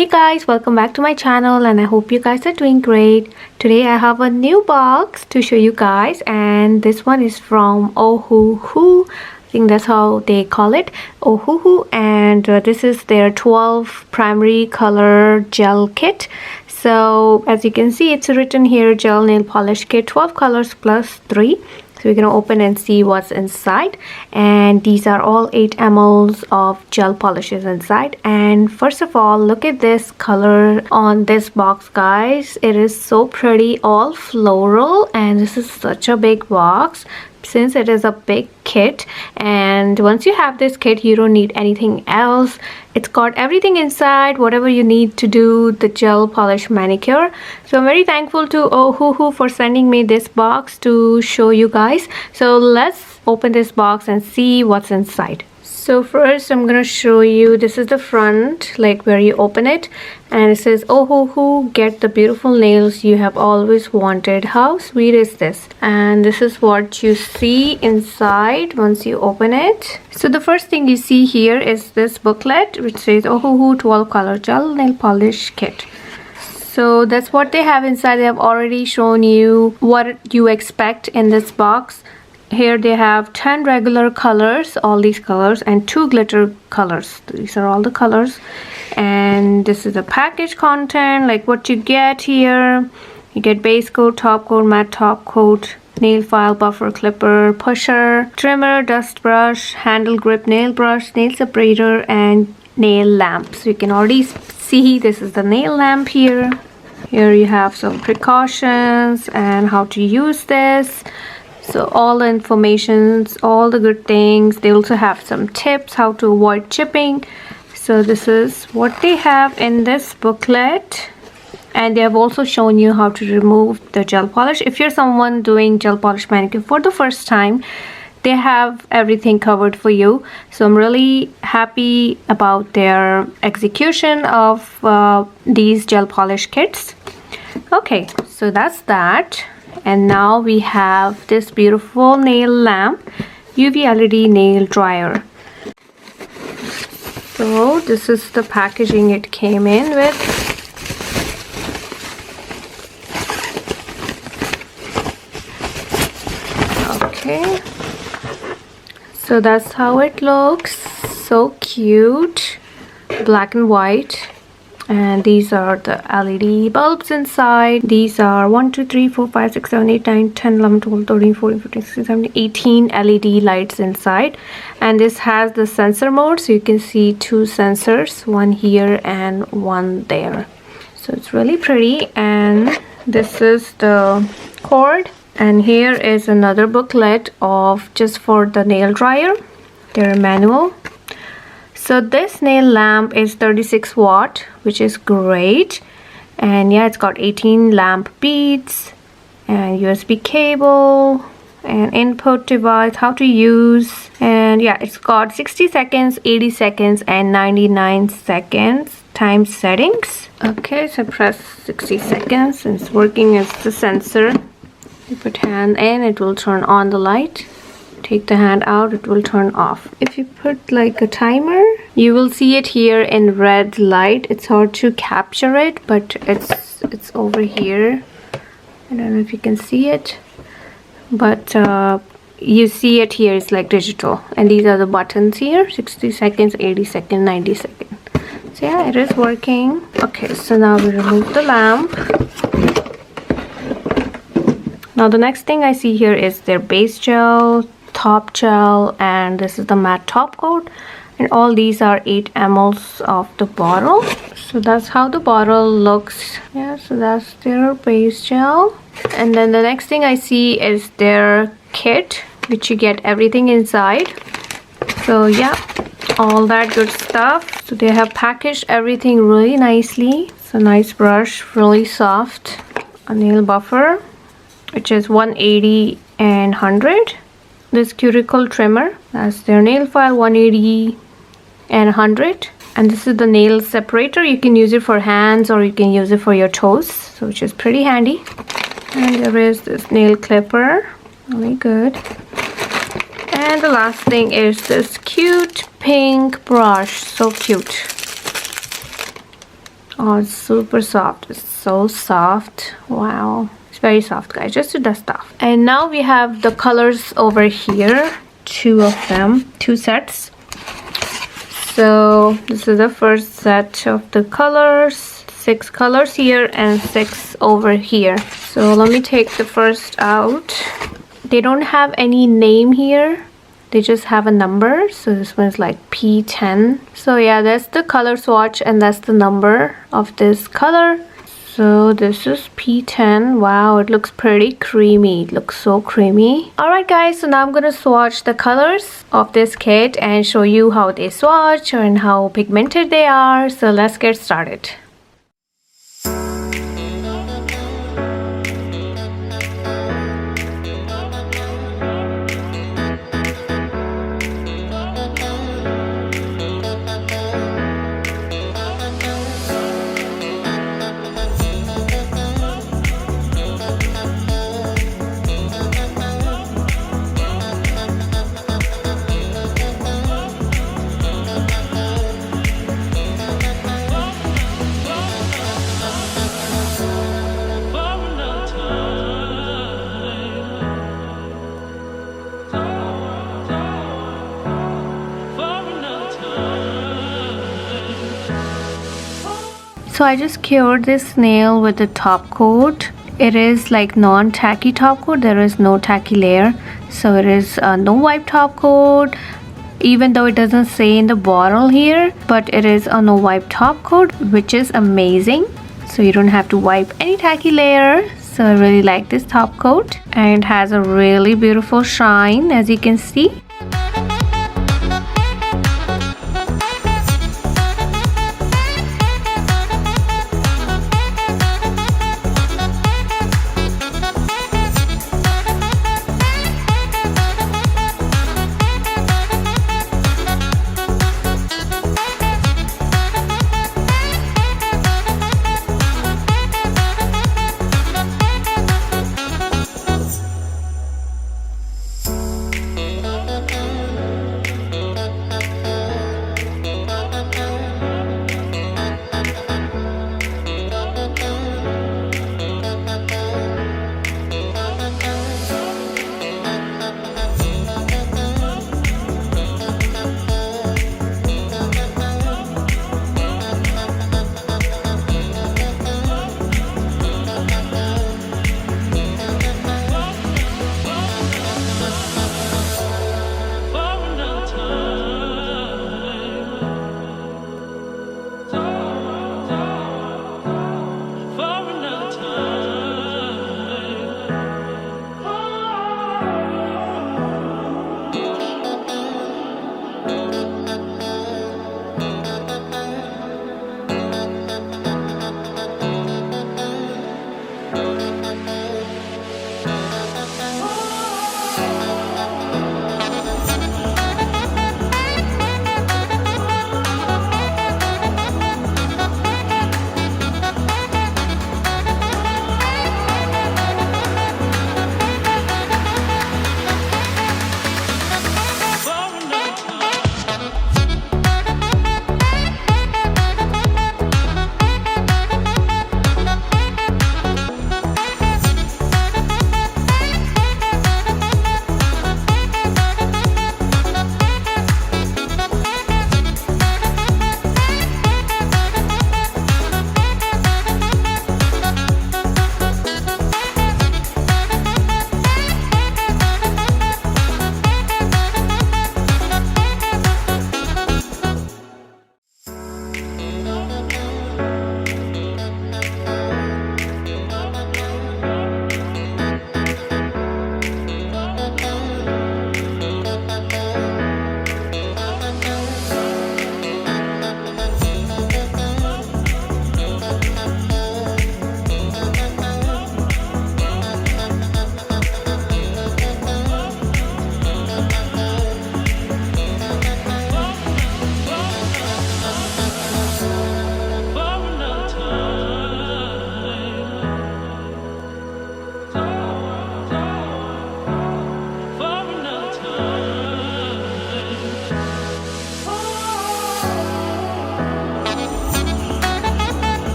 Hey guys, welcome back to my channel and I hope you guys are doing great. Today I have a new box to show you guys, and this one is from Ohuhu. I think that's how they call it, Ohuhu, and this is their 12 primary color gel kit. So as you can see, it's written here, gel nail polish kit, 12 colors plus 3. So we're gonna open and see what's inside, and these are all 8 ml of gel polishes inside. And first of all, look at this color on this box, guys. It is so pretty, all floral, and this is such a big box since it is a big kit. And once you have this kit, you don't need anything else. It's got everything inside, whatever you need to do the gel polish manicure. So I'm very thankful to Ohuhu for sending me this box to show you guys. So let's open this box and see what's inside. So first I'm gonna show you, this is the front, like where you open it, and it says, Ohuhu, get the beautiful nails you have always wanted. How sweet is this? And this is what you see inside once you open it. So the first thing you see here is this booklet which says Ohuhu 12 color gel nail polish kit. So that's what they have inside. They have already shown you what you expect in this box. Here they have 10 regular colors, all these colors, and 2 glitter colors. These are all the colors. And this is the package content, like what you get here. You get base coat, top coat, matte top coat, nail file, buffer, clipper, pusher, trimmer, dust brush, handle grip, nail brush, nail separator, and nail lamp. So you can already see this is the nail lamp here. Here you have some precautions and how to use this. So all the informations, all the good things. They also have some tips how to avoid chipping. So this is what they have in this booklet. And they have also shown you how to remove the gel polish. If you're someone doing gel polish manicure for the first time, they have everything covered for you. So I'm really happy about their execution of these gel polish kits. Okay, so that's that. And now we have this beautiful nail lamp, UV LED nail dryer. So this is the packaging it came in with. Okay, so that's how it looks. So cute, black and white. And these are the LED bulbs inside. These are 1, 2, 3, 4, 5, 6, 7, 8, 9, 10, 11, 12, 13, 14, 15, 16, 17, 18 LED lights inside. And this has the sensor mode. So you can see 2 sensors, one here and one there. So it's really pretty. And this is the cord. And here is another booklet of just for the nail dryer, their manual. So this nail lamp is 36 watt, which is great. And yeah, it's got 18 lamp beads and USB cable and input device, how to use. And yeah, it's got 60 seconds, 80 seconds, and 99 seconds time settings. Okay, so press 60 seconds. It's working as the sensor. You put hand in, it will turn on the light. Take the hand out, it will turn off. If you put like a timer, you will see it here in red light. It's hard to capture it, but it's over here. I don't know if you can see it, but you see it here. It's like digital, and these are the buttons here: 60 seconds, 80 seconds, 90 seconds. So yeah, it is working. Okay, so now we remove the lamp. Now the next thing I see here is their base gel, top gel, and this is the matte top coat. And all these are 8 ml of the bottle. So that's how the bottle looks. Yeah, so that's their base gel. And then the next thing I see is their kit, which you get everything inside. So yeah, all that good stuff. So they have packaged everything really nicely. So nice brush, really soft. A nail buffer, which is 180 and 100. This cuticle trimmer, that's their nail file, 180 and 100. And this is the nail separator. You can use it for hands or you can use it for your toes, so which is pretty handy. And there is this nail clipper, really good. And the last thing is this cute pink brush, so cute. Oh, it's super soft. It's so soft. Wow. It's very soft, guys. Just to dust off. And now we have the colors over here. 2 of them. 2 sets. So this is the first set of the colors. 6 colors here and 6 over here. So let me take the first out. They don't have any name here. They just have a number. So this one's like P10. So yeah, that's the color swatch and that's the number of this color. So this is P10. Wow, it looks pretty creamy. It looks so creamy. Alright guys, so now I'm gonna swatch the colors of this kit and show you how they swatch and how pigmented they are. So let's get started. So I just cured this nail with the top coat. It is like non-tacky top coat. There is no tacky layer. So it is no wipe top coat. Even though it doesn't say in the bottle here, but it is a no wipe top coat, which is amazing. So you don't have to wipe any tacky layer. So I really like this top coat. And it has a really beautiful shine, as you can see.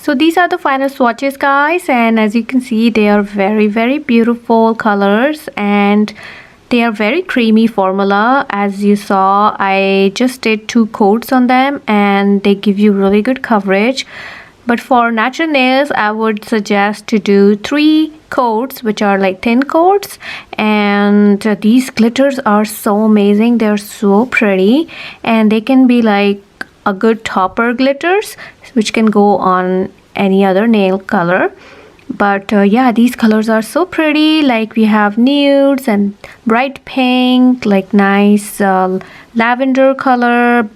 So these are the final swatches, guys, and as you can see, they are very beautiful colors and they are very creamy formula. As you saw, I just did 2 coats on them and they give you really good coverage. But for natural nails, I would suggest to do 3 coats, which are like thin coats. And these glitters are so amazing. They're so pretty and they can be like a good topper glitters, which can go on any other nail color. But yeah, these colors are so pretty. Like we have nudes and bright pink, like nice lavender color,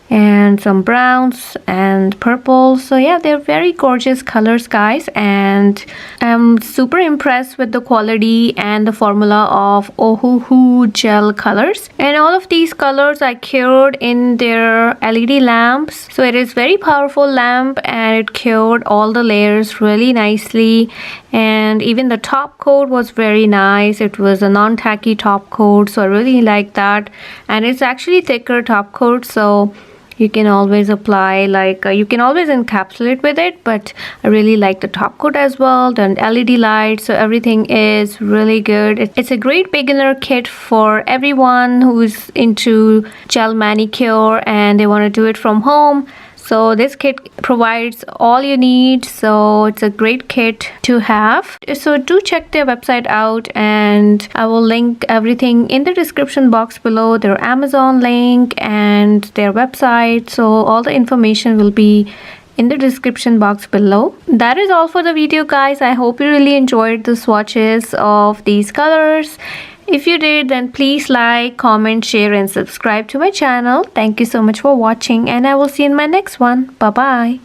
and some browns and purples. So yeah, they're very gorgeous colors, guys, and I'm super impressed with the quality and the formula of Ohuhu gel colors. And all of these colors I cured in their LED lamps, so it is very powerful lamp and it cured all the layers really nicely. And even the top coat was very nice. It was a non-tacky top coat, so I really like that. And it's actually thicker top coat, so you can always apply, like you can always encapsulate with it, but I really like the top coat as well. Then LED lights, so everything is really good. It's a great beginner kit for everyone who's into gel manicure and they want to do it from home. So this kit provides all you need, so it's a great kit to have. So do check their website out and I will link everything in the description box below, their Amazon link and their website. So all the information will be in the description box below. That is all for the video, guys. I hope you really enjoyed the swatches of these colors. If you did, then please like, comment, share and subscribe to my channel. Thank you so much for watching and I will see you in my next one. Bye bye.